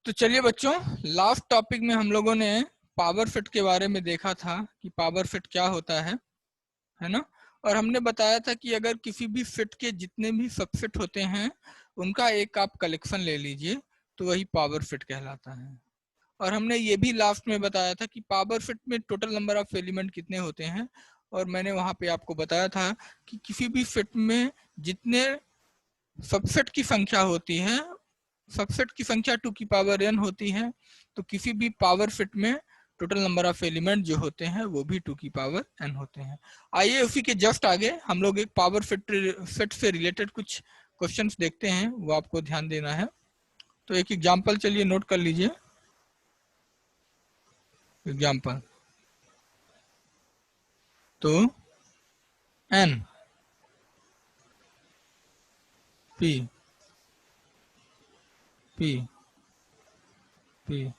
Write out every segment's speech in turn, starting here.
तो चलिए बच्चों, लास्ट टॉपिक में हम लोगों ने पावर फिट के बारे में देखा था कि पावर फिट क्या होता है ना। और हमने बताया था कि अगर किसी भी फिट के जितने भी सबफिट होते हैं उनका एक आप कलेक्शन ले लीजिए तो वही पावर फिट कहलाता है। और हमने ये भी लास्ट में बताया था कि पावर फिट में टोटल नंबर ऑफ एलिमेंट कितने होते हैं, और मैंने वहां पे आपको बताया था कि किसी भी फिट में जितने सबसेट की संख्या होती है, सबसेट की संख्या 2 की पावर n होती है, तो किसी भी पावर फिट में टोटल नंबर ऑफ एलिमेंट जो होते हैं वो भी 2 की पावर n होते हैं। आइए उसी के जस्ट आगे हम लोग एक पावर फिट से रिलेटेड कुछ क्वेश्चंस देखते हैं, वो आपको ध्यान देना है। तो एक एग्जांपल चलिए नोट कर लीजिए। एग्जांपल तो n p p p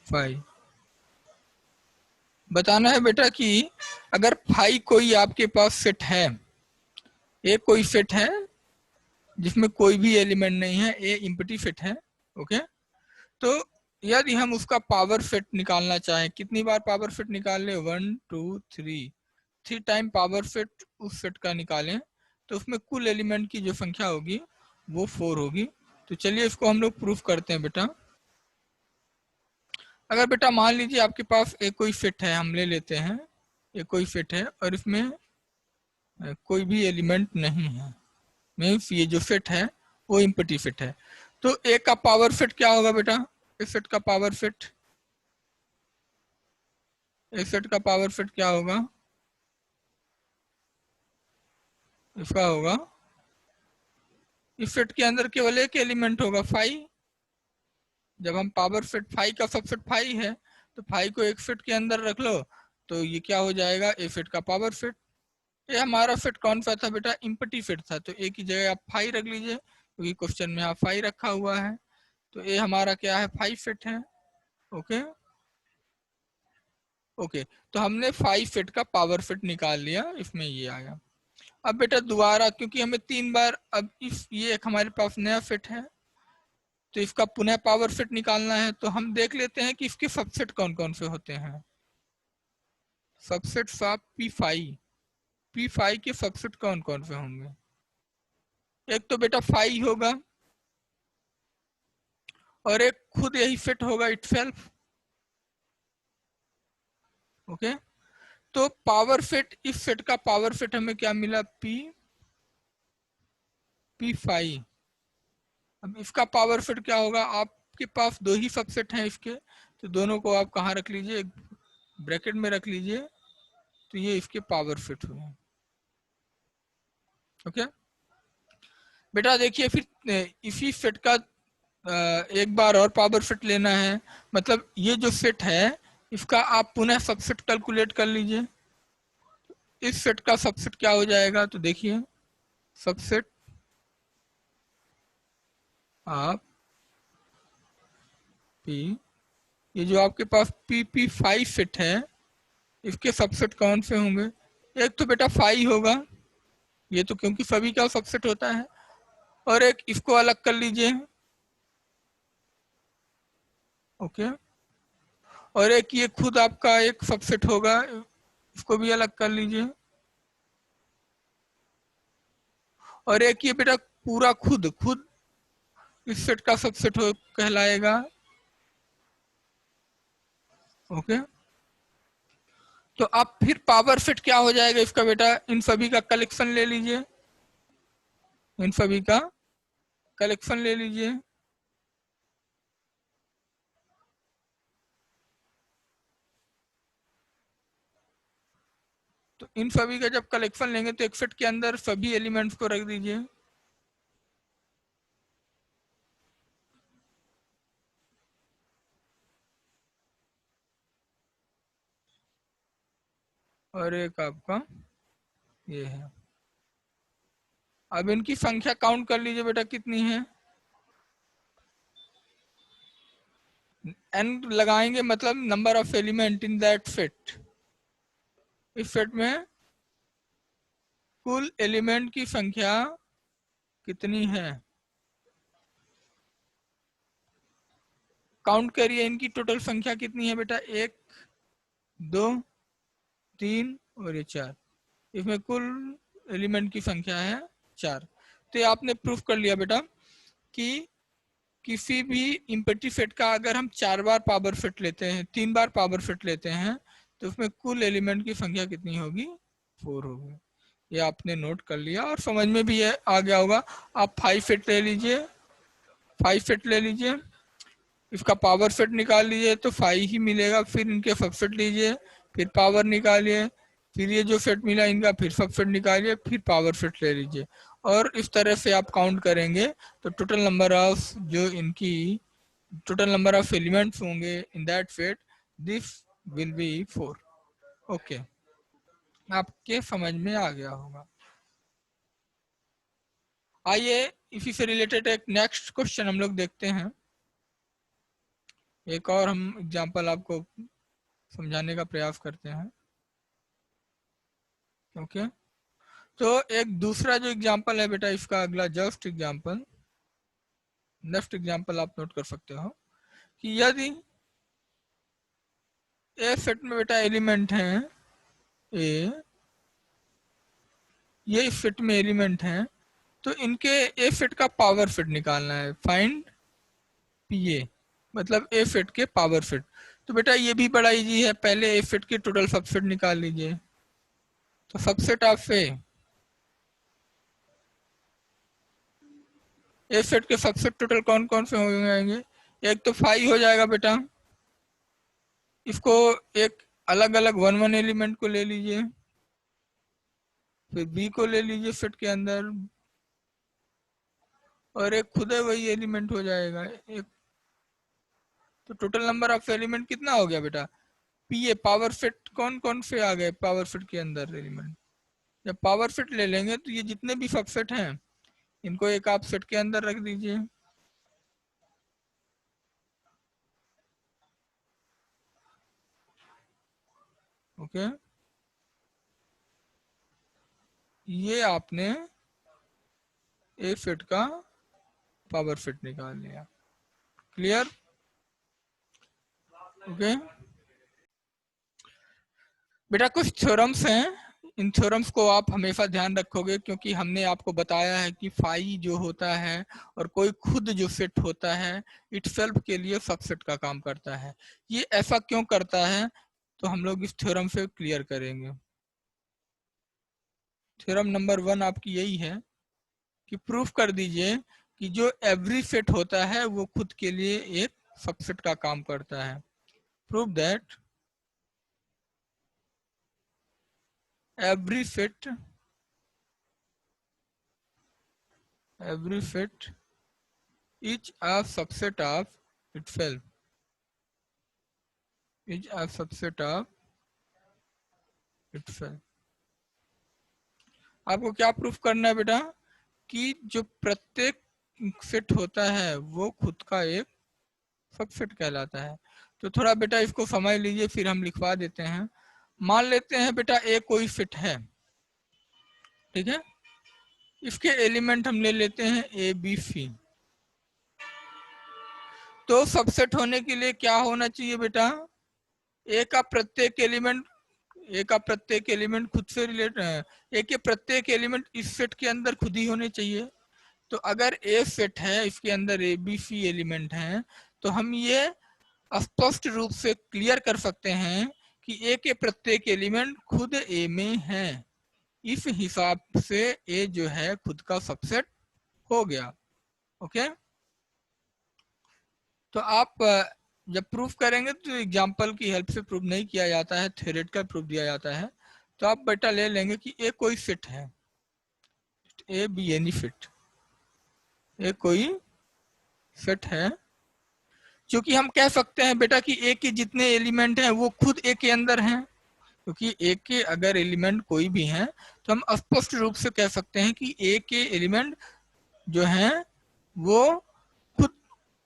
5 बताना है बेटा कि अगर 5 कोई आपके पास फिट है, एक कोई फिट है जिसमें कोई भी एलिमेंट नहीं है, ए इम्पटी फिट है, ओके। तो यदि हम उसका पावर फिट निकालना चाहें, कितनी बार पावर फिट निकाल ले, 1 2 3 टाइम पावर फिट उस फिट का निकालें तो उसमें कुल एलिमेंट की जो संख्या होगी वो 4 होगी। तो चलिए इसको हम लोग प्रूफ करते हैं बेटा। अगर बेटा मान लीजिए आपके पास एक कोई फिट है, हम ले लेते हैं एक कोई फिट है और इसमें कोई भी एलिमेंट नहीं है, मीन्स ये जो फिट है वो इम्पटी फिट है। तो ए का पावर फिट क्या होगा बेटा, इस फिट का पावर फिट, इस फिट का पावर फिट क्या होगा, इसका होगा, इस फिट के अंदर केवल एक एलिमेंट होगा 5। जब हम पावर फिट 5 का सबसेट 5 है तो 5 को एक फिट के अंदर रख लो तो ये क्या हो जाएगा, ए फिट का पावर फिट। ये हमारा फिट कौन सा था बेटा, इम्पटी फिट था, तो ए की जगह आप 5 रख लीजिए क्योंकि क्वेश्चन में आप 5 रखा हुआ है। तो ये हमारा क्या है, 5 फिट है, ओके ओके। तो हमने 5 फिट का पावर फिट निकाल लिया, इसमें ये आया। अब बेटा दोबारा क्योंकि हमें 3 बार, अब इस ये एक हमारे पास नया फिट है तो इसका पुनः पावर फिट निकालना है, तो हम देख लेते हैं कि इसके सबसेट कौन कौन से होते हैं। सबसेट ऑफ P5 के सबसेट कौन कौन से होंगे, एक तो बेटा 5 होगा और एक खुद यही फिट होगा इटसेल्फ, ओके। तो पावर फिट, इस फिट का पावर फिट हमें क्या मिला, P5। अब इसका पावर फिट क्या होगा, आपके पास दो ही सबसेट हैं इसके, तो दोनों को आप कहाँ रख लीजिए, एक ब्रैकेट में रख लीजिए, तो ये इसके पावर फिट हुए, ओके। बेटा देखिए फिर इसी फिट का एक बार और पावर फिट लेना है, मतलब ये जो फिट है इसका आप पुनः सबसेट कैलकुलेट कर लीजिए। इस सेट का सबसेट क्या हो जाएगा, तो देखिए सबसेट आप पी, ये जो आपके पास P5 फिट है इसके सबसेट कौन से होंगे, एक तो बेटा 5 होगा, ये तो क्योंकि सभी का सबसेट होता है, और एक इसको अलग कर लीजिए, ओके। और एक ये खुद आपका एक सबसेट होगा, इसको भी अलग कर लीजिए, और एक ये बेटा पूरा खुद खुद इस सेट का सबसेट हो कहलाएगा, ओके। तो अब फिर पावर फिट क्या हो जाएगा इसका बेटा, इन सभी का कलेक्शन ले लीजिए, इन सभी का कलेक्शन ले लीजिए, तो इन सभी का जब कलेक्शन लेंगे तो एक सेट के अंदर सभी एलिमेंट्स को रख दीजिए, और एक आपका ये है। अब इनकी संख्या काउंट कर लीजिए बेटा कितनी है, n लगाएंगे मतलब number of element in that fit, इस फिट में कुल एलिमेंट की संख्या कितनी है, काउंट करिए इनकी टोटल संख्या कितनी है बेटा, 1 2 3 और ये 4। इसमें कुल एलिमेंट की संख्या है 4। तो ये आपने प्रूफ कर लिया बेटा कि किसी भी इम्पेटी फिट का अगर हम 4 बार पावर फिट लेते हैं, 3 बार पावर फिट लेते हैं, तो उसमें कुल एलिमेंट की संख्या कितनी होगी, 4 होगी। ये आपने नोट कर लिया और समझ में भी आ गया होगा। आप 5 फिट ले लीजिए, 5 फिट ले लीजिए, इसका पावर फिट निकाल लीजिए तो 5 ही मिलेगा। फिर इनके सब फिट लीजिए, फिर पावर निकालिए, फिर ये जो फिट मिला इनका फिर सब फिट निकालिए, फिर पावर फिट ले लीजिए। और इस तरह से आप काउंट करेंगे तो टोटल नंबर ऑफ जो इनकी टोटल नंबर ऑफ एलिमेंट्स होंगे in that fit, this will be 4। Okay, आपके समझ में आ गया होगा। आइए इसी से रिलेटेड एक नेक्स्ट क्वेश्चन हम लोग देखते हैं। एक और हम एग्जांपल आपको समझाने का प्रयास करते हैं। ओके, तो एक दूसरा जो एग्जांपल है बेटा, इसका अगला जस्ट एग्जांपल, नेक्स्ट एग्जांपल आप नोट कर सकते हो कि यदि ए सेट में बेटा एलिमेंट हैं ए, ये इस सेट में एलिमेंट हैं, तो इनके ए सेट का पावर फिट निकालना है। फाइंड पीए मतलब ए फिट के पावर फिट। तो बेटा ये भी बड़ा इजी है, पहले ए फिट के टोटल सबसेट निकाल लीजिए। तो सबसेट ऑफ ए सेट के सबसेट टोटल कौन कौन से हो जाएंगे, एक तो 5 हो जाएगा बेटा, इसको एक अलग अलग 1 1 एलिमेंट को ले लीजिए, फिर बी को ले लीजिए फिट के अंदर, और एक खुद है वही एलिमेंट हो जाएगा एक। तो टोटल नंबर ऑफ एलिमेंट कितना हो गया बेटा, पी ए पावर फिट कौन कौन से आ गए पावर फिट के अंदर एलिमेंट। जब पावर फिट ले लेंगे तो ये जितने भी सबसेट हैं इनको एक आप सेट के अंदर रख दीजिए। ओके, ये आपने ए फिट का पावर फिट निकाल लिया। क्लियर? ओके बेटा, कुछ थ्योरम्स हैं, इन थ्योरम्स को आप हमेशा ध्यान रखोगे क्योंकि हमने आपको बताया है कि फाई जो होता है और कोई खुद जो फिट होता है इटसेल्फ के लिए सबसेट का काम करता है। ये ऐसा क्यों करता है तो हम लोग इस थ्योरम से क्लियर करेंगे। थ्योरम नंबर 1 आपकी यही है कि प्रूफ कर दीजिए कि जो एवरी फिट होता है वो खुद के लिए एक सबसेट का काम करता है। Prove that every fit is a subset of itself, is a subset of itself। आपको क्या प्रूफ करना है बेटा कि जो प्रत्येक फिट होता है वो खुद का एक सबसेट कहलाता है। तो थोड़ा बेटा इसको समझ लीजिए फिर हम लिखवा देते हैं। मान लेते हैं बेटा ए कोई फिट है, ठीक है, इसके एलिमेंट हम ले लेते हैं ए बी सी। तो सबसेट होने के लिए क्या होना चाहिए बेटा, ए का प्रत्येक एलिमेंट खुद से रिलेट है, ए के प्रत्येक एलिमेंट इस सेट के अंदर खुद ही होने चाहिए। तो अगर ए सेट है इसके अंदर ए बी सी एलिमेंट हैं तो हम ये स्पष्ट रूप से क्लियर कर सकते हैं कि ए के प्रत्येक एलिमेंट खुद ए में है। इस हिसाब से ए जो है खुद का सबसेट हो गया। ओके, तो आप जब प्रूफ करेंगे तो एग्जांपल की हेल्प से प्रूफ नहीं किया जाता है, थ्योरेटिकल प्रूफ दिया जाता है। तो आप बेटा ले लेंगे कि ए कोई फिट है, ए बी एनी फिट, ए कोई फिट है, क्योंकि हम कह सकते हैं बेटा कि ए के जितने एलिमेंट हैं वो खुद ए के अंदर हैं। क्योंकि ए के अगर एलिमेंट कोई भी हैं तो हम स्पष्ट रूप से कह सकते हैं कि ए के एलिमेंट जो हैं वो खुद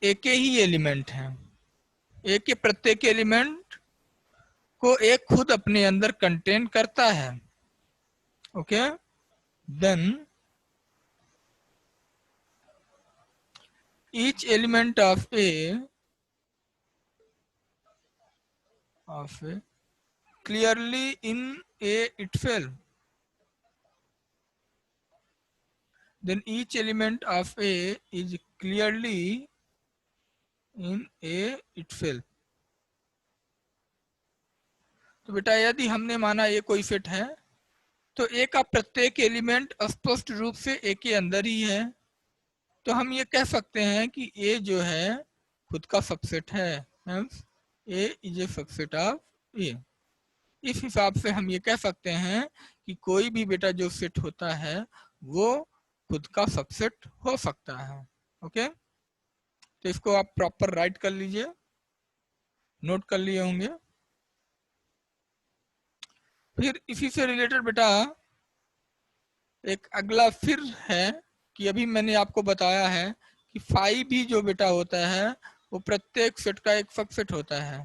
ए के ही एलिमेंट हैं। ए के प्रत्येक एलिमेंट को एक खुद अपने अंदर कंटेन करता है। Okay, then each element of A of A clearly in A itself, then each element of A is clearly in A itself. तो बेटा यदि हमने माना ये कोई सेट है तो ए का प्रत्येक एलिमेंट स्पष्ट रूप से ए के अंदर ही है, तो हम ये कह सकते हैं कि ए जो है खुद का सबसेट है, hence A is a subset of A. इस हिसाब से हम ये कह सकते हैं कि कोई भी बेटा जो सेट होता है वो खुद का सबसेट हो सकता है। ओके, तो इसको आप प्रॉपर राइट कर लीजिए, नोट कर लिए होंगे। फिर इसी से रिलेटेड बेटा एक अगला फिर है कि अभी मैंने आपको बताया है कि फाई भी जो बेटा होता है वो प्रत्येक सेट का एक सबसेट होता है।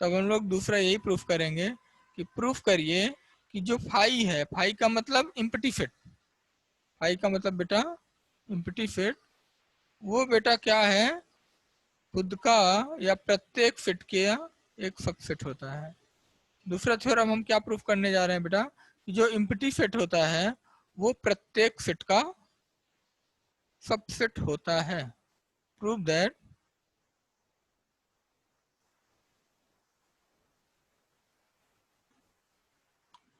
तो अब हम लोग दूसरा यही प्रूफ करेंगे कि प्रूफ करिए कि जो फाई है, फाई का मतलब इम्पटी सेट, फाई का मतलब बेटा इम्पटी सेट, वो बेटा क्या है, खुद का या प्रत्येक सेट के एक सबसेट होता है। दूसरा थ्योरम हम क्या प्रूफ करने जा रहे हैं बेटा कि जो इम्पटी सेट होता है वो प्रत्येक सेट का सबसेट होता है। Prove that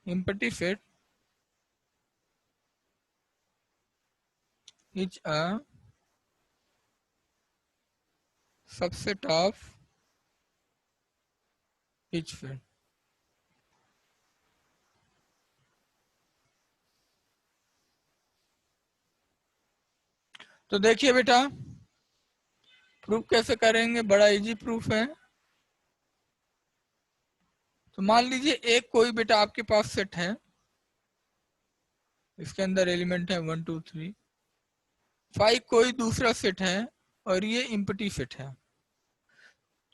empty set is a subset of each set। तो देखिए बेटा प्रूफ कैसे करेंगे, बड़ा इजी प्रूफ है। तो मान लीजिए एक कोई बेटा आपके पास सेट है, इसके अंदर एलिमेंट है 1 2 3 5, कोई दूसरा सेट है और ये इम्पटी सेट है।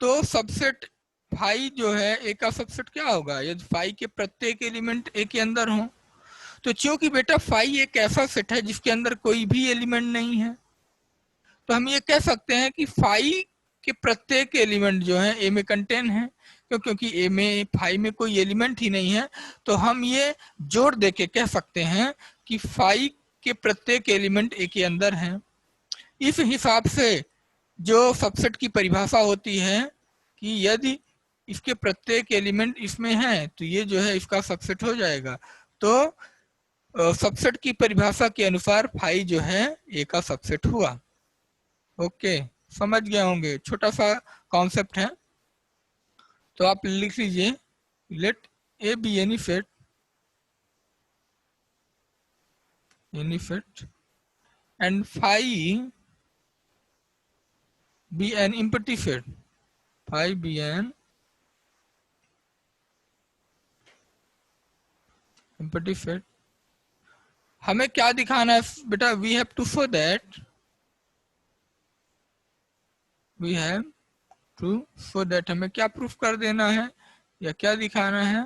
तो सबसेट फाई जो है ए का सबसेट क्या होगा, यदि फाई के प्रत्येक एलिमेंट ए के अंदर हो, तो क्योंकि बेटा फाई एक ऐसा सेट है जिसके अंदर कोई भी एलिमेंट नहीं है, तो हम ये कह सकते हैं कि फाई के प्रत्येक एलिमेंट जो है ए में कंटेन है। क्योंकि ए में फाई में कोई एलिमेंट ही नहीं है, तो हम ये जोड़ देके कह सकते हैं कि फाई के प्रत्येक एलिमेंट ए के अंदर हैं। इस हिसाब से जो सबसेट की परिभाषा होती है कि यदि इसके प्रत्येक एलिमेंट इसमें हैं तो ये जो है इसका सबसेट हो जाएगा। तो सबसेट की परिभाषा के अनुसार फाई जो है ए का सबसेट हुआ। ओके, समझ गए होंगे, छोटा सा कॉन्सेप्ट है। तो आप लिख लीजिए let A be any set and phi be an empty set, phi be an empty set। हमें क्या दिखाना है बेटा, we have to show that हमें क्या प्रूफ कर देना है या क्या दिखाना है,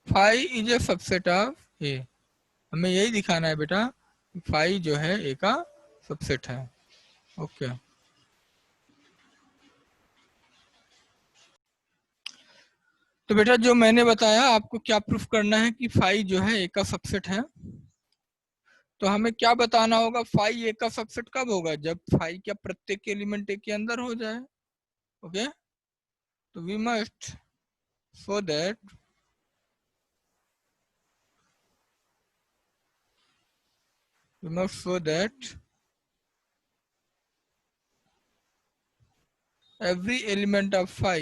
phi is a subset of A. हमें यही दिखाना है बेटा फाई जो है ए का सबसेट है। ओके, तो बेटा जो मैंने बताया आपको क्या प्रूफ करना है कि फाई जो है ए का सबसेट है। तो हमें क्या बताना होगा, फाई ए का सबसेट कब होगा, जब फाई का प्रत्येक एलिमेंट ए के अंदर हो जाए। ओके, तो we must show that every element of phi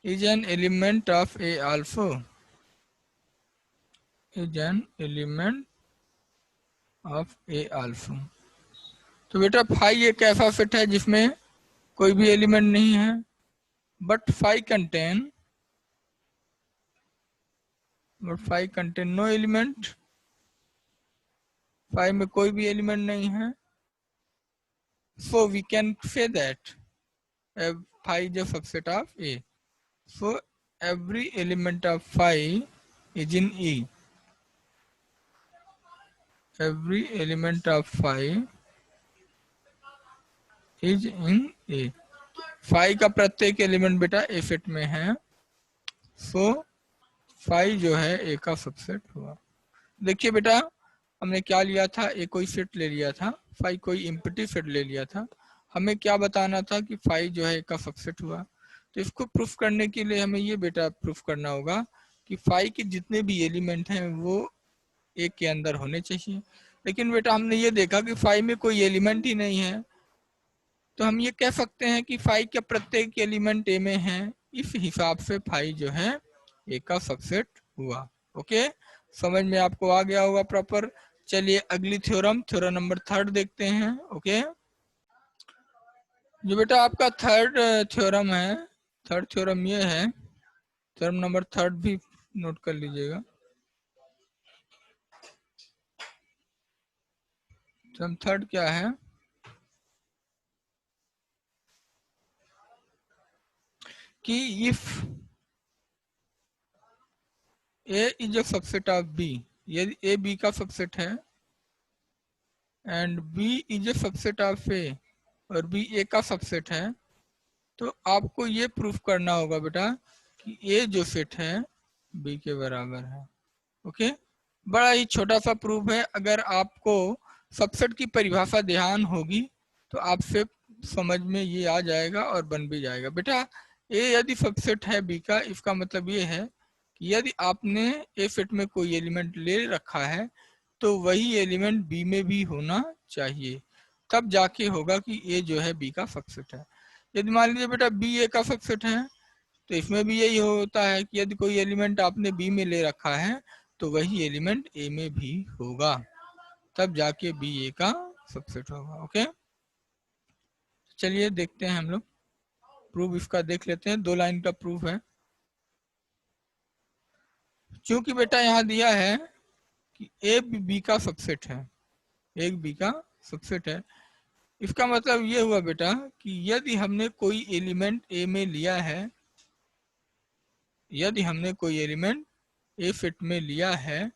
is an element of A also, is an element of A also। तो बेटा फाई एक ऐसा सेट है जिसमें कोई भी एलिमेंट नहीं है, but phi contain no element, phi में कोई भी एलिमेंट नहीं है। So we can say that phi is a subset of A, so every element of phi is in E, every element of phi is in A. Phi का प्रत्येक element बेटा ए fit में है, सो फाई जो है ए का सबसेट हुआ। देखिए बेटा हमने क्या लिया था, ए कोई फिट ले लिया था, फाई कोई इम्पटी फिट ले लिया था। हमें क्या बताना था कि फाई जो है ए का सबसेट हुआ। तो इसको प्रूफ करने के लिए हमें ये बेटा प्रूफ करना होगा कि फाई के जितने भी एलिमेंट हैं वो ए के अंदर होने चाहिए। लेकिन बेटा हमने ये देखा कि फाई में कोई एलिमेंट ही नहीं है, तो हम ये कह सकते हैं कि फाई के प्रत्येक एलिमेंट ए में है। इस हिसाब से फाई जो है ए का सबसेट हुआ। ओके, समझ में आपको आ गया होगा प्रॉपर। चलिए अगली थ्योरम, थ्योरम नंबर 3 देखते हैं। ओके, जो बेटा आपका थर्ड थ्योरम है, थर्ड थ्योरम ये है, थ्योरम नंबर 3 भी नोट कर लीजिएगा। थ्योरम 3 क्या है कि if A is a subset of B, यदि ए बी का सबसेट है and B is a subset of A और बी ए का सबसेट है, तो आपको ये प्रूफ करना होगा बेटा कि ए जो सेट है बी के बराबर है। ओके, बड़ा ही छोटा सा प्रूफ है। अगर आपको सबसेट की परिभाषा ध्यान होगी तो आपसे समझ में ये आ जाएगा और बन भी जाएगा। बेटा ए यदि सबसेट है बी का, इसका मतलब ये है कि यदि आपने ए सेट में कोई एलिमेंट ले रखा है तो वही एलिमेंट बी में भी होना चाहिए, तब जाके होगा कि ए जो है बी का सबसेट है। यदि मान लीजिए बेटा बी ए का सबसेट है, तो इसमें भी यही होता है कि यदि कोई एलिमेंट आपने बी में ले रखा है तो वही एलिमेंट ए में भी होगा, तब जाके बी ए का सबसेट होगा। ओके, चलिए देखते हैं हम लोग प्रूफ इसका देख लेते हैं। 2 लाइन का प्रूफ है। क्योंकि बेटा यहाँ दिया है कि ए बी का सबसेट है, एक बी का सबसेट है, इसका मतलब ये हुआ बेटा कि यदि हमने कोई एलिमेंट ए में लिया है, यदि हमने कोई एलिमेंट ए फिट में लिया है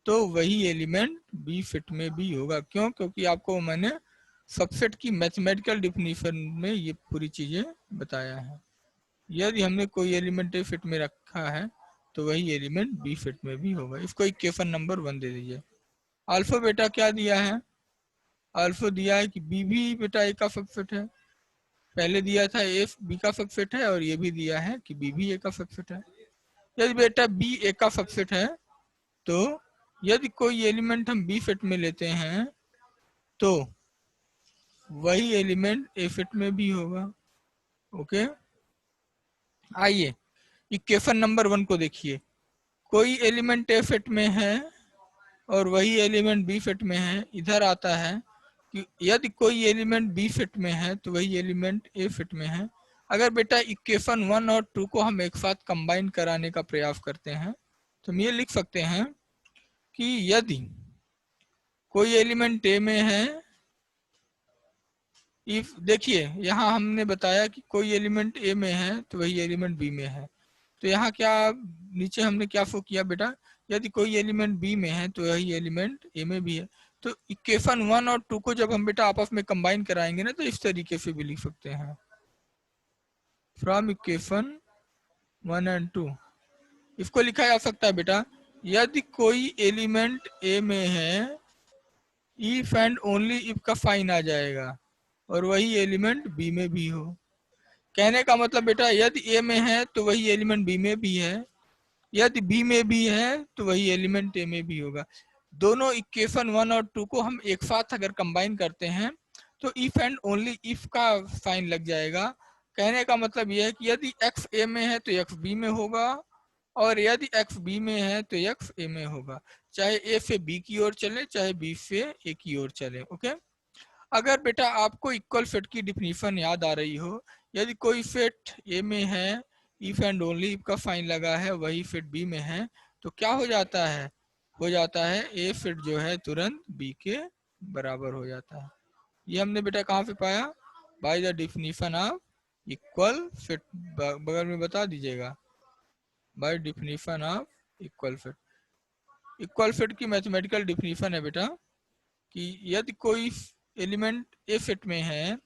तो वही एलिमेंट बी फिट में भी होगा। क्यों? क्योंकि आपको मैंने सबसेट की मैथमेटिकल डिफिनीशन में ये पूरी चीजें बताया है। यदि हमने कोई एलिमेंट ए फिट में रखा है तो वही एलिमेंट बी फिट में भी होगा। इसको इक्वेशन नंबर 1 दे दीजिए। अल्फा बेटा क्या दिया है, अल्फा दिया है कि बी भी बेटा ए का सबसेट है। पहले दिया था ए बी का सबसेट है और ये भी दिया है कि बी भी ए का सबसेट है। यदि बेटा बी ए का सबसेट है तो यदि कोई एलिमेंट हम बी फिट में लेते हैं तो वही एलिमेंट ए फिट में भी होगा। ओके, आइए इक्वेशन नंबर 1 को देखिए। कोई एलिमेंट ए फिट में है और वही एलिमेंट बी फिट में है। इधर आता है कि यदि कोई एलिमेंट बी फिट में है तो वही एलिमेंट ए फिट में है। अगर बेटा इक्वेशन 1 और 2 को हम एक साथ कंबाइन कराने का प्रयास करते हैं तो हम ये लिख सकते हैं कि यदि कोई एलिमेंट ए में है, इफ देखिए यहाँ हमने बताया कि कोई एलिमेंट ए में है तो वही एलिमेंट बी में है। तो यहाँ क्या नीचे हमने क्या शो किया बेटा, यदि कोई एलिमेंट बी में है तो वही एलिमेंट ए में भी है। तो इक्वेशन 1 और 2 को जब हम बेटा आपस में कंबाइन कराएंगे ना तो इस तरीके से भी लिख सकते हैं, फ्रॉम इक्वेशन 1 एंड 2 इसको लिखा जा सकता है बेटा, यदि कोई एलिमेंट ए में है, इफ एंड ओनली इफ का साइन आ जाएगा और वही एलिमेंट बी में भी हो। कहने का मतलब बेटा यदि ए में है तो वही एलिमेंट बी में भी है, यदि बी में भी है तो वही एलिमेंट ए में भी होगा। दोनों इक्वेशन 1 और 2 को हम एक साथ अगर कंबाइन करते हैं तो इफ एंड ओनली इफ का साइन लग जाएगा। कहने का मतलब यह है कि यदि एक्स ए में है तो एक्स बी में होगा और यदि एक्स बी में है तो एक्स ए में होगा, चाहे ए से बी की ओर चले चाहे बी से ए की ओर चले। ओके, अगर बेटा आपको इक्वल फिट की डिफिनीशन याद आ रही हो, यदि कोई फिट ए में है, इफ एंड ओनली इफ का साइन लगा है, वही फिट बी में है, तो क्या हो जाता है, हो जाता है ए फिट जो है तुरंत बी के बराबर हो जाता है। ये हमने बेटा कहाँ पे पाया, by the definition of equal set, बगल में बता दीजिएगा, by definition of equal set. Equal set की मैथमेटिकल डिफिनीशन है बेटा कि यदि कोई एलिमेंट ए फिट में है,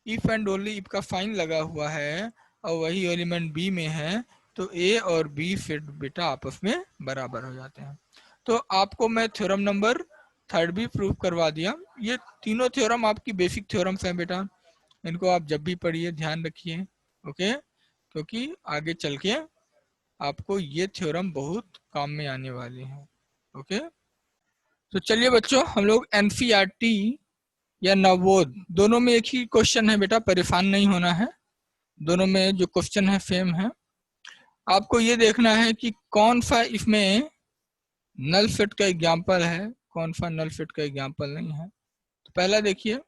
इफ एंड ओनली इफ का फाइन लगा हुआ है और वही एलिमेंट बी में है तो ए और बी फिट बेटा आपस में बराबर हो जाते हैं। तो आपको मैं थ्योरम नंबर 3 भी प्रूव करवा दिया। ये तीनों थ्योरम आपकी बेसिक थ्योरम्स हैं बेटा, इनको आप जब भी पढ़िए ध्यान रखिए, ओके, क्योंकि आगे चल के आपको ये थ्योरम बहुत काम में आने वाले हैं, ओके। तो चलिए बच्चों, हम लोग एनसीईआरटी या नवोद दोनों में एक ही क्वेश्चन है बेटा, परेशान नहीं होना है, दोनों में जो क्वेश्चन है सेम है। आपको ये देखना है कि कौन सा इसमें नल सेट का एग्जाम्पल है, कौन सा नल सेट का एग्जाम्पल नहीं है। तो पहला देखिए,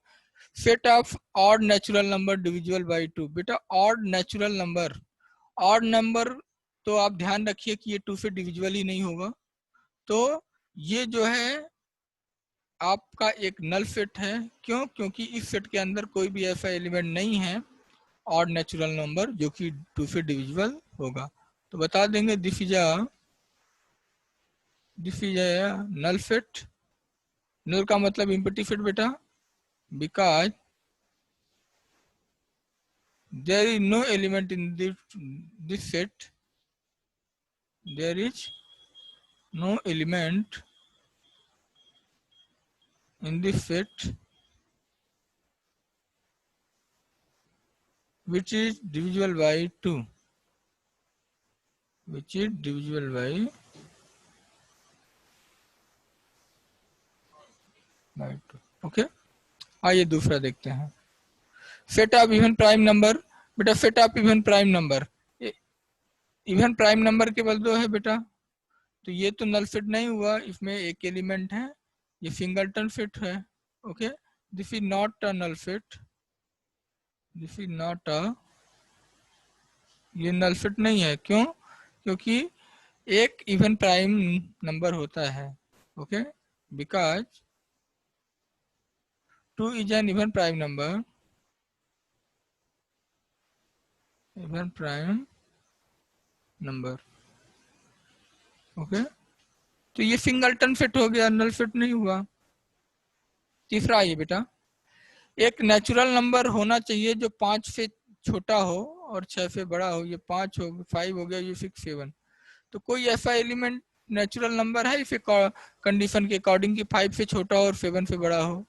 set of odd natural number divisible by 2। बेटा odd natural number, odd number तो आप ध्यान रखिए कि ये 2 से डिविजिबल ही नहीं होगा। तो ये जो है आपका एक नल सेट है, क्यों? क्योंकि इस सेट के अंदर कोई भी ऐसा एलिमेंट नहीं है ऑड नेचुरल नंबर जो कि 2 से डिविजिबल होगा। तो बता देंगे this is a null set. Null का मतलब एम्प्टी सेट बेटा, because there is no element in this set, there is no element in this set which is divisible by 2, which is divisible by 2, okay. आइए दूसरा देखते हैं, set of even prime number. बेटा set of even prime number, even prime number केवल 2 है बेटा, तो ये तो नल सेट नहीं हुआ, इसमें एक एलिमेंट है, ये सिंगलटन सेट है, okay. This is not a null set, this is not a, ये नल सेट नहीं है, क्यों? क्योंकि एक इवन प्राइम नंबर होता है, okay, because 2 is an even prime number, even prime number, okay. तो ये सिंगलटन फिट हो गया, नल फिट नहीं हुआ। तीसरा आइए बेटा, एक नेचुरल नंबर होना चाहिए जो 5 से छोटा हो और 6 से बड़ा हो, ये 5 हो, 5 हो गया, ये 6 7। तो कोई ऐसा एलिमेंट नेचुरल नंबर है इसे कंडीशन के अकॉर्डिंग कि 5 से छोटा हो और 7 से बड़ा हो?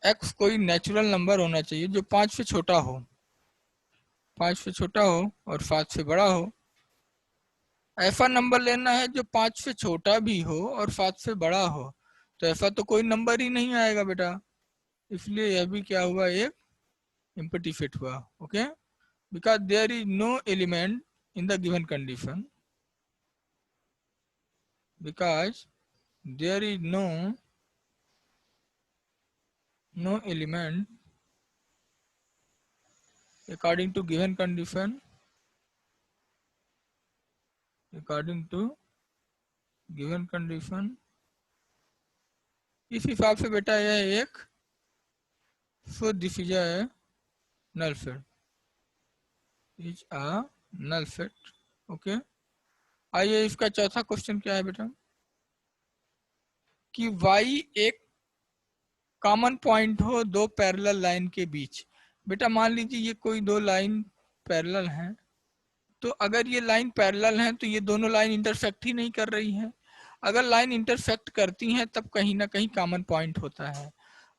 x कोई नेचुरल नंबर होना चाहिए जो 5 से छोटा हो, 5 से छोटा हो और 7 से बड़ा हो। ऐसा नंबर लेना है जो 5 से छोटा भी हो और 7 से बड़ा हो, तो ऐसा तो कोई नंबर ही नहीं आएगा बेटा, इसलिए यह भी क्या हुआ, एक एम्प्टी सेट हुआ, okay. Because there is no element in the given condition, because there is no element according to given condition, according to given condition। इस हिसाब से बेटा यह एक so this is a null set, is a null set, okay. आइए इसका चौथा question क्या है बेटा, कि y एक कॉमन पॉइंट हो दो पैरेलल लाइन के बीच। बेटा मान लीजिए ये कोई दो लाइन पैरेलल हैं, तो अगर ये लाइन पैरेलल हैं तो ये दोनों लाइन इंटरसेक्ट ही नहीं कर रही हैं। अगर लाइन इंटरसेक्ट करती हैं तब कहीं ना कहीं कॉमन पॉइंट होता है।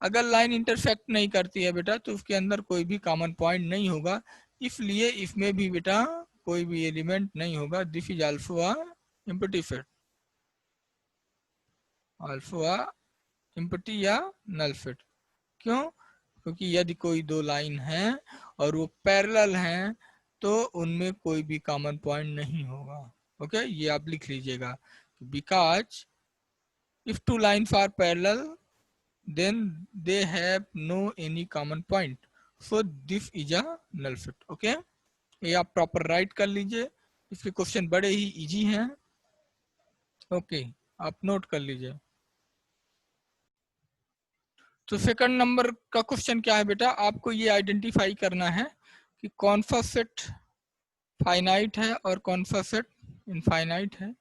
अगर लाइन इंटरसेक्ट नहीं करती है बेटा तो उसके अंदर कोई भी कॉमन पॉइंट नहीं होगा, इसलिए इसमें भी बेटा कोई भी एलिमेंट नहीं होगा। This is also a empty set, also a empty या नल सेट। क्यों? क्योंकि यदि कोई दो लाइन है और वो पैरेलल हैं तो उनमें कोई भी कॉमन पॉइंट नहीं होगा, ओके। ये आप लिख लीजिएगा, because if two lines are parallel then they have no any common point, so this is a null set, okay. ये आप प्रॉपर राइट कर लीजिए, इसके क्वेश्चन बड़े ही इजी हैं, ओके, आप नोट कर लीजिए। तो सेकंड नंबर का क्वेश्चन क्या है बेटा, आपको ये आइडेंटिफाई करना है कि कौन सा सेट फाइनाइट है और कौन सा सेट इनफाइनाइट है।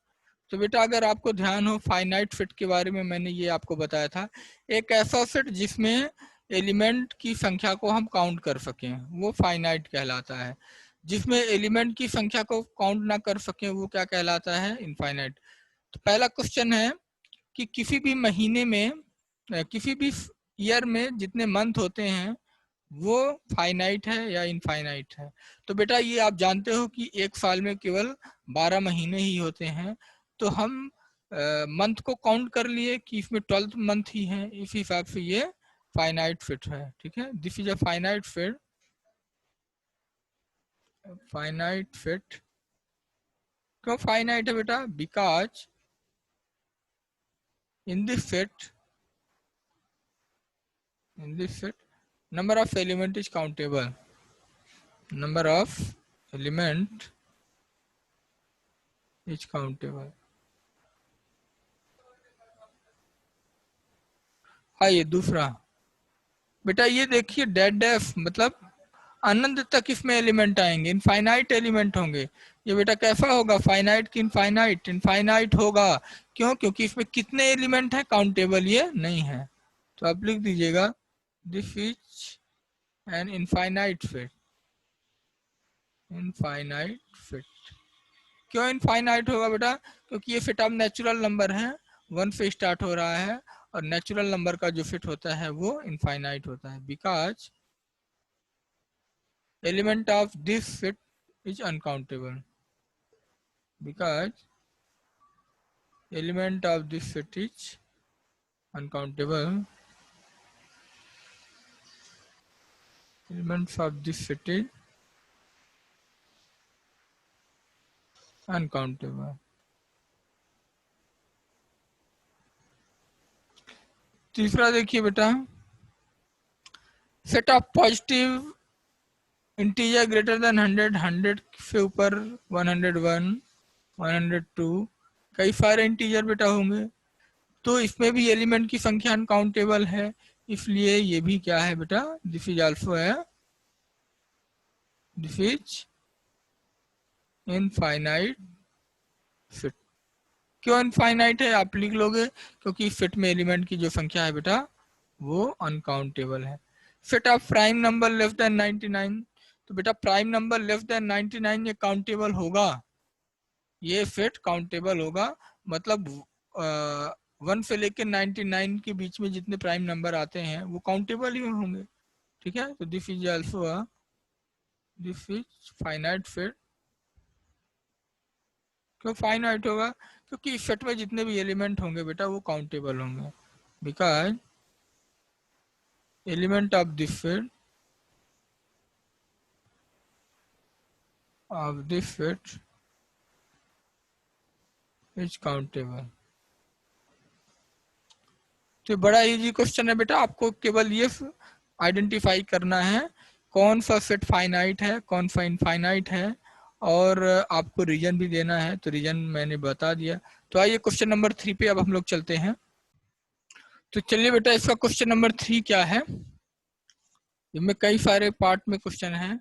तो बेटा अगर आपको ध्यान हो, फाइनाइट सेट के बारे में मैंने ये आपको बताया था, एक ऐसा सेट जिसमें एलिमेंट की संख्या को हम काउंट कर सकें, वो फाइनाइट कहलाता है। जिसमें एलिमेंट की संख्या को काउंट ना कर सकें वो क्या कहलाता है, इनफाइनाइट। तो पहला क्वेश्चन है कि किसी भी महीने में, किसी भी ईयर में जितने मंथ होते हैं वो फाइनाइट है या इनफाइनाइट है। तो बेटा ये आप जानते हो कि एक साल में केवल 12 महीने ही होते हैं, तो हम मंथ को काउंट कर लिए कि इसमें 12th मंथ ही है, इस हिसाब से ये फाइनाइट फिट है। ठीक है, this is a finite fit. Finite fit क्यों फाइनाइट है बेटा, because in this fit number of element is countable. Number of element is countable. हाँ, ये दूसरा बेटा ये देखिए डेड डेफ मतलब अनंत तक इसमें एलिमेंट आएंगे, इनफाइनाइट एलिमेंट होंगे। ये बेटा कैसा होगा, फाइनाइट की इनफाइनाइट, इनफाइनाइट होगा। क्यों, क्योंकि इसमें कितने एलिमेंट है, काउंटेबल ये नहीं है। तो आप लिख दीजिएगा this is an infinite fit. Infinite fit क्यों इनफाइनाइट होगा बेटा, क्योंकि ये फिट अब नेचुरल नंबर है, 1 से स्टार्ट हो रहा है, और नेचुरल नंबर का जो फिट होता है वो इनफाइनाइट होता है। Because element of this set is uncountable. Because element of this set is uncountable. Elements of this set is uncountable. तीसरा देखिए बेटा, set of positive integer greater than 100, 100 से ऊपर 101, 102, कई सारे इंटीजर बेटा होंगे, तो इसमें भी एलिमेंट की संख्या अनकाउंटेबल है, इसलिए ये भी क्या है बेटा, दिस इज आल्सो है, दिस इज इनफाइनाइट फिट। क्यों इनफाइनाइट है आप लिख लोगे, क्योंकि फिट में एलिमेंट की जो संख्या है बेटा वो अनकाउंटेबल है। Fit of prime number less than 99, तो बेटा प्राइम नंबर लेस देन 99 ये काउंटेबल होगा, ये फिट काउंटेबल होगा। मतलब 1 से लेकर 99 के बीच में जितने प्राइम नंबर आते हैं वो काउंटेबल ही होंगे। ठीक है, तो this is also this is finite fit. क्यों फाइनाइट होगा, क्योंकि इस सेट में जितने भी एलिमेंट होंगे बेटा वो काउंटेबल होंगे। Because element of this set is countable. तो बड़ा इजी क्वेश्चन है बेटा, आपको केवल ये आइडेंटिफाई करना है कौन सा सेट फाइनाइट है, कौन सा इनफाइनाइट है, और आपको रीजन भी देना है, तो रीजन मैंने बता दिया। तो आइए क्वेश्चन नंबर 3 पे अब हम लोग चलते हैं। तो चलिए बेटा, इसका क्वेश्चन नंबर 3 क्या है, इनमें कई सारे पार्ट में क्वेश्चन है,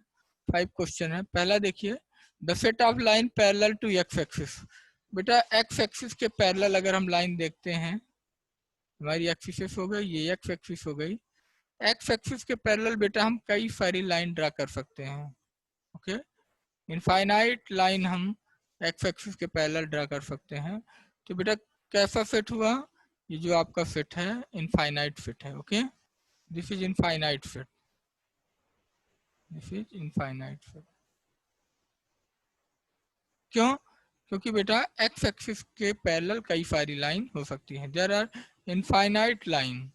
5 क्वेश्चन है। पहला देखिए, the set of line parallel to x axis. बेटा एक्स एक्सिस के पैरेलल अगर हम लाइन देखते हैं, हमारी एक्सिस हो गई, ये एक्स एक्सिस हो गई, एक्स एक्सिस के पैरेलल बेटा हम कई सारी लाइन ड्रा कर सकते हैं। ओके, इनफाइनाइट लाइन हम एक्स एक्सिस के पैरेलल ड्रा कर सकते हैं। तो बेटा कैसा फिट हुआ, ये जो आपका फिट है इनफाइनाइट फिट है। Okay, this is infinite fit, this is infinite fit. क्यों, क्योंकि बेटा एक्स एक्सिस के पैरेलल कई सारी लाइन हो सकती हैं, there are infinite line,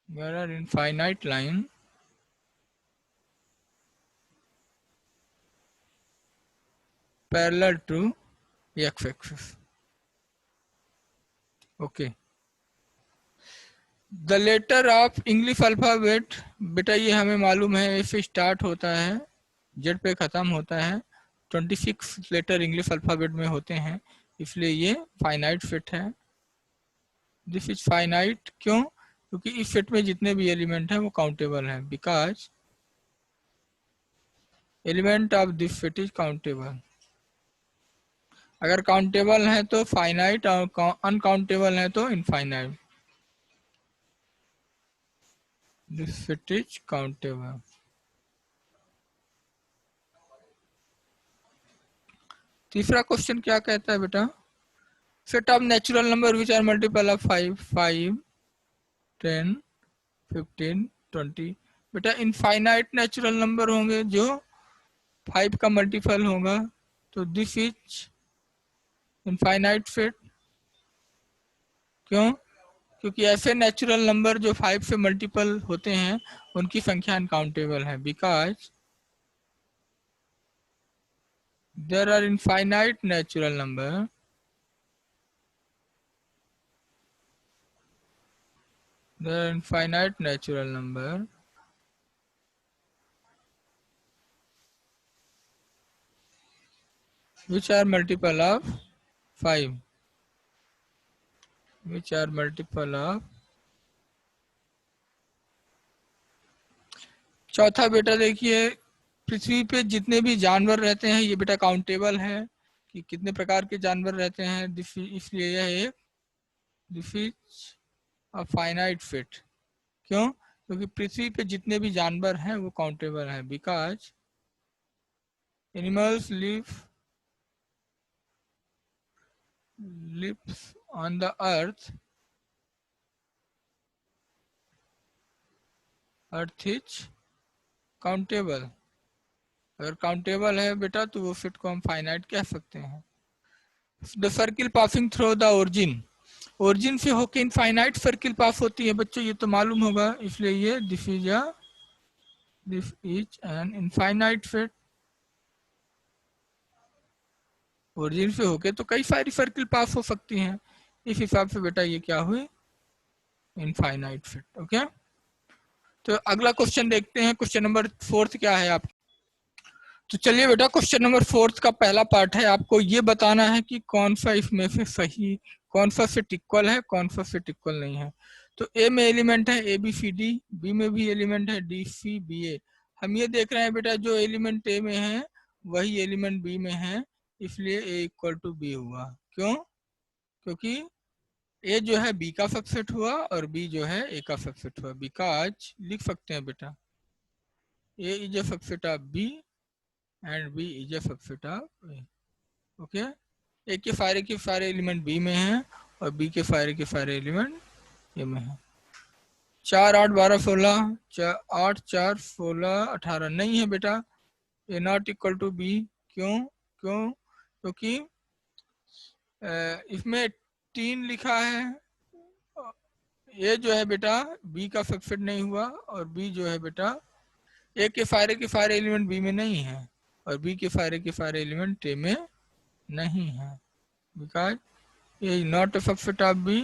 there are infinite line parallel to x-axis. Okay, the letter of English alphabet, बेटा ये हमें मालूम है A से स्टार्ट होता है, Z पे खत्म होता है, 26 लेटर इंग्लिश अल्फाबेट में होते हैं, इसलिए ये फाइनाइट फिट है। दिस इज फाइनाइट, क्यों, क्योंकि इस सेट में जितने भी एलिमेंट हैं वो काउंटेबल हैं। Because element of this set is countable. अगर काउंटेबल है तो फाइनाइट और अनकाउंटेबल है तो infinite. This set is countable. तीसरा क्वेश्चन क्या कहता है बेटा, set of natural number which are multiple of 5, 10, 15, 20। बेटा इनफाइनाइट नेचुरल नंबर होंगे जो 5 का मल्टीपल होगा, तो दिस इज इनफाइनाइट फिट। क्यों? क्योंकि ऐसे नेचुरल नंबर जो 5 से मल्टीपल होते हैं उनकी संख्या अनकाउंटेबल है, because there are infinite natural number which are multiple of 5, which are multiple of। चौथा बेटा देखिए, पृथ्वी पे जितने भी जानवर रहते हैं ये बेटा काउंटेबल है कि कितने प्रकार के जानवर रहते हैं, इसलिए यह एक this is a finite fit. क्यों? क्योंकि पृथ्वी पे जितने भी जानवर हैं वो काउंटेबल हैं, because animals lives on the earth is countable. अगर काउंटेबल है बेटा तो वो फिट को हम फाइनाइट कह सकते हैं। The circle passing through the origin से होके इनफाइनाइट सर्किल पास होती है बच्चों, ये तो मालूम होगा, इसलिए ये this is an infinite fit. Origin से होके तो कई सारी सर्किल पास हो सकती हैं, इस हिसाब से बेटा ये क्या हुई, इनफाइनाइट फिट। ओके, तो अगला क्वेश्चन देखते हैं, क्वेश्चन नंबर 4 क्या है आप। तो चलिए बेटा क्वेश्चन नंबर 4 का पहला पार्ट है, आपको ये बताना है कि कौन सा इसमें से सही, कौन सा फिट इक्वल है, कौन सा फिट इक्वल नहीं है। तो ए में एलिमेंट है A B C D, B में भी एलिमेंट है डी सी बी ए। हम ये देख रहे हैं बेटा जो एलिमेंट ए में है वही एलिमेंट बी में है, इसलिए ए इक्वल टू बी हुआ। क्यों? क्योंकि ए जो है बी का सबसेट हुआ और बी जो है ए का सबसेट हुआ, बिकॉज लिख सकते हैं बेटा A is a subset of B and B is a subset of A. Okay, A के सारे एलिमेंट बी में हैं और बी के सारे एलिमेंट ए में हैं। 4, 8, 12, 16, 8, 4, 16, 18 नहीं है बेटा, ए नॉट इक्वल टू बी। क्यों? क्योंकि इसमें 3 लिखा है, ए जो है बेटा बी का सबसेट नहीं हुआ और बी जो है बेटा ए के सारे एलिमेंट बी में नहीं है और बी के सारे एलिमेंट ए में नहीं है, because A is not a subset of B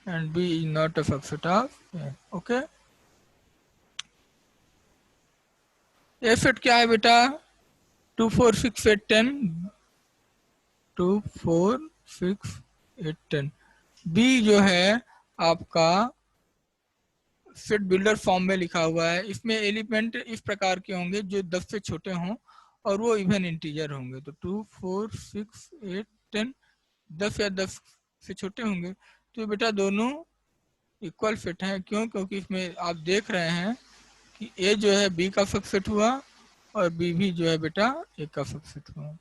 and B is not a subset of A. Okay, A set क्या है बेटा, 2, 4, 6, 8, 10, 2, 4, 6, 8, 10। बी जो है आपका फिट बिल्डर फॉर्म में लिखा हुआ है, इसमें एलिमेंट इस प्रकार के होंगे जो 10 से छोटे हों और वो इवन इंटीजर होंगे। तो 2, 4, 6, 8, 10 10 या 10 से छोटे होंगे, तो बेटा दोनों इक्वल फिट हैं। क्यों? क्योंकि इसमें आप देख रहे हैं कि ए जो है बी का सबसेट हुआ और बी भी जो है बेटा ए का सबसेट हुआ।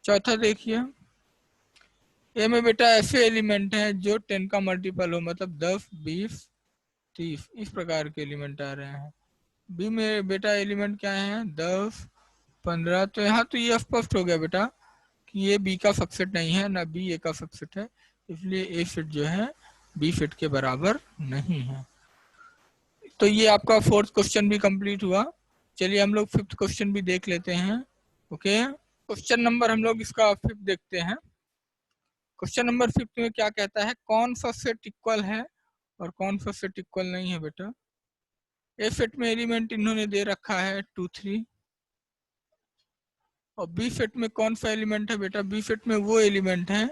चौथा देखिए, ए में बेटा ऐसे एलिमेंट हैं जो 10 का मल्टीपल हो, मतलब 10, 20, 30 इस प्रकार के एलिमेंट आ रहे हैं। बी में बेटा एलिमेंट क्या है, 10, 15। तो यहाँ तो ये स्पष्ट हो गया बेटा कि ये बी का सबसेट नहीं है, ना बी ए का सबसेट है, इसलिए ए फिट जो है बी फिट के बराबर नहीं है। तो ये आपका 4th क्वेश्चन भी कंप्लीट हुआ। चलिए हम लोग 5th क्वेश्चन भी देख लेते हैं। ओके, क्वेश्चन नंबर हम लोग इसका 5th देखते हैं। क्वेश्चन नंबर 5th में क्या कहता है, कौन सा सेट इक्वल है और कौन सा सेट इक्वल नहीं है बेटा। ए सेट में एलिमेंट इन्होंने दे रखा है 2, 3 और बी सेट में कौन सा एलिमेंट है बेटा, बी सेट में वो एलिमेंट है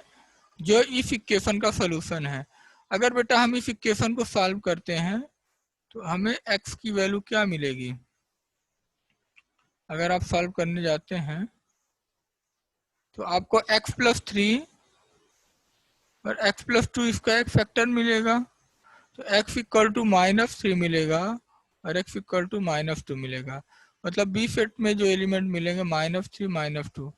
जो इस इक्वेशन का सोल्यूशन है। अगर बेटा हम इस इक्वेशन को सॉल्व करते हैं तो हमें x की वैल्यू क्या मिलेगी। अगर आप सॉल्व करने जाते हैं तो आपको x + 3 और x + 2 इसका एक फैक्टर मिलेगा। तो x इक्वल टू -3 मिलेगा और x इक्वल टू -2 मिलेगा। मतलब बी सेट में जो एलिमेंट मिलेंगे -3 -2।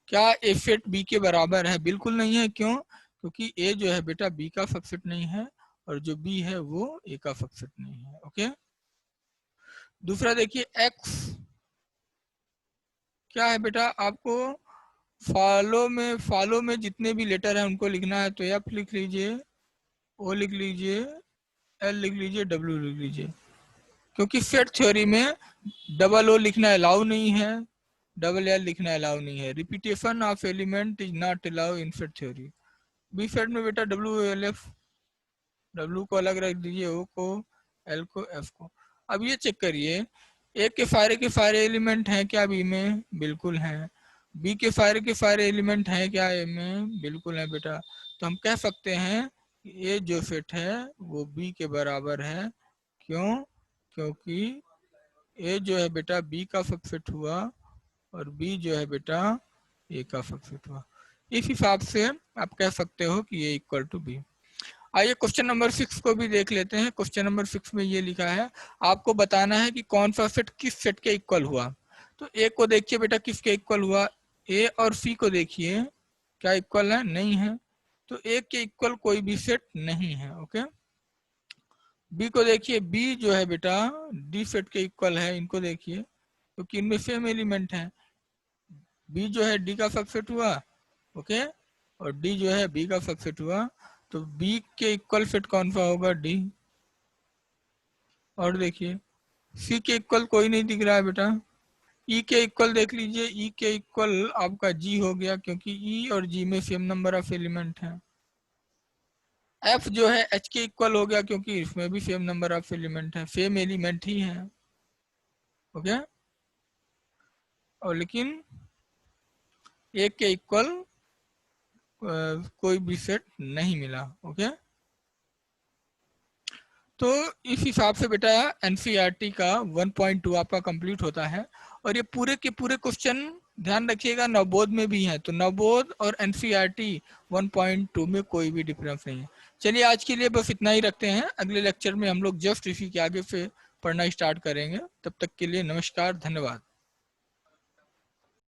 क्या ए सेट बी के बराबर है? बिल्कुल नहीं है। क्यों? क्योंकि ए जो है बेटा बी का सबसेट नहीं है और जो बी है वो ए का सबसेट नहीं है। ओके, दूसरा देखिए x क्या है बेटा, आपको फॉलो में जितने भी लेटर हैं उनको लिखना है। तो एफ लिख लीजिए, ओ लिख लीजिए, एल लिख लीजिए, डब्ल्यू लिख लीजिए। क्योंकि सेट थ्योरी में डबल ओ लिखना अलाउ नहीं है, डबल एल लिखना अलाउ नहीं है। Repetition of element is not allow in set theory. B set में बेटा डब्ल्यू एल एफ, डब्ल्यू को अलग रख दीजिए, ओ को, एल को, एफ को। अब ये चेक करिए, ए के सारे एलिमेंट हैं क्या बी में? बिल्कुल हैं। बी के सारे एलिमेंट हैं क्या ए में? बिल्कुल हैं बेटा। तो हम कह सकते हैं कि ए जो सेट है वो बी के बराबर है। क्यों? क्योंकि ए जो है बेटा बी का सबसेट हुआ और बी जो है बेटा ए का सबसेट हुआ। इस हिसाब से आप कह सकते हो कि ए इक्वल टू बी। आइए क्वेश्चन नंबर 6 को भी देख लेते हैं। क्वेश्चन नंबर 6 में ये लिखा है, आपको बताना है कि कौन सा सेट किस सेट के इक्वल हुआ। तो ए को देखिए बेटा किसके इक्वल हुआ, ए और सी को देखिए क्या इक्वल है? नहीं है। तो ए के इक्वल कोई भी सेट नहीं है। ओके, बी को देखिए, बी जो है बेटा डी सेट के इक्वल है। इनको देखिए क्योंकि इनमें सेम एलिमेंट है। बी जो है डी का सबसेट हुआ, ओके, और डी जो है बी का सबसेट हुआ। तो बी के इक्वल सेट कौन सा होगा? डी। और देखिए सी के इक्वल कोई नहीं दिख रहा है बेटा। ई के इक्वल देख लीजिए, ई के इक्वल आपका जी हो गया क्योंकि ई और जी में सेम नंबर ऑफ एलिमेंट है। एफ जो है एच के इक्वल हो गया क्योंकि इसमें भी सेम नंबर ऑफ एलिमेंट है, सेम एलिमेंट ही है। ओके, और लेकिन ए के इक्वल कोई भी सेट नहीं मिला। ओके, तो इस हिसाब से बेटा एनसीईआरटी का 1.2 आपका कंप्लीट होता है। और ये पूरे के पूरे क्वेश्चन ध्यान रखिएगा नवबोध में भी है। तो नवबोध और एनसीईआरटी 1.2 में कोई भी डिफरेंस नहीं है। चलिए आज के लिए बस इतना ही रखते हैं। अगले लेक्चर में हम लोग जस्ट इसी के आगे से पढ़ना स्टार्ट करेंगे। तब तक के लिए नमस्कार, धन्यवाद।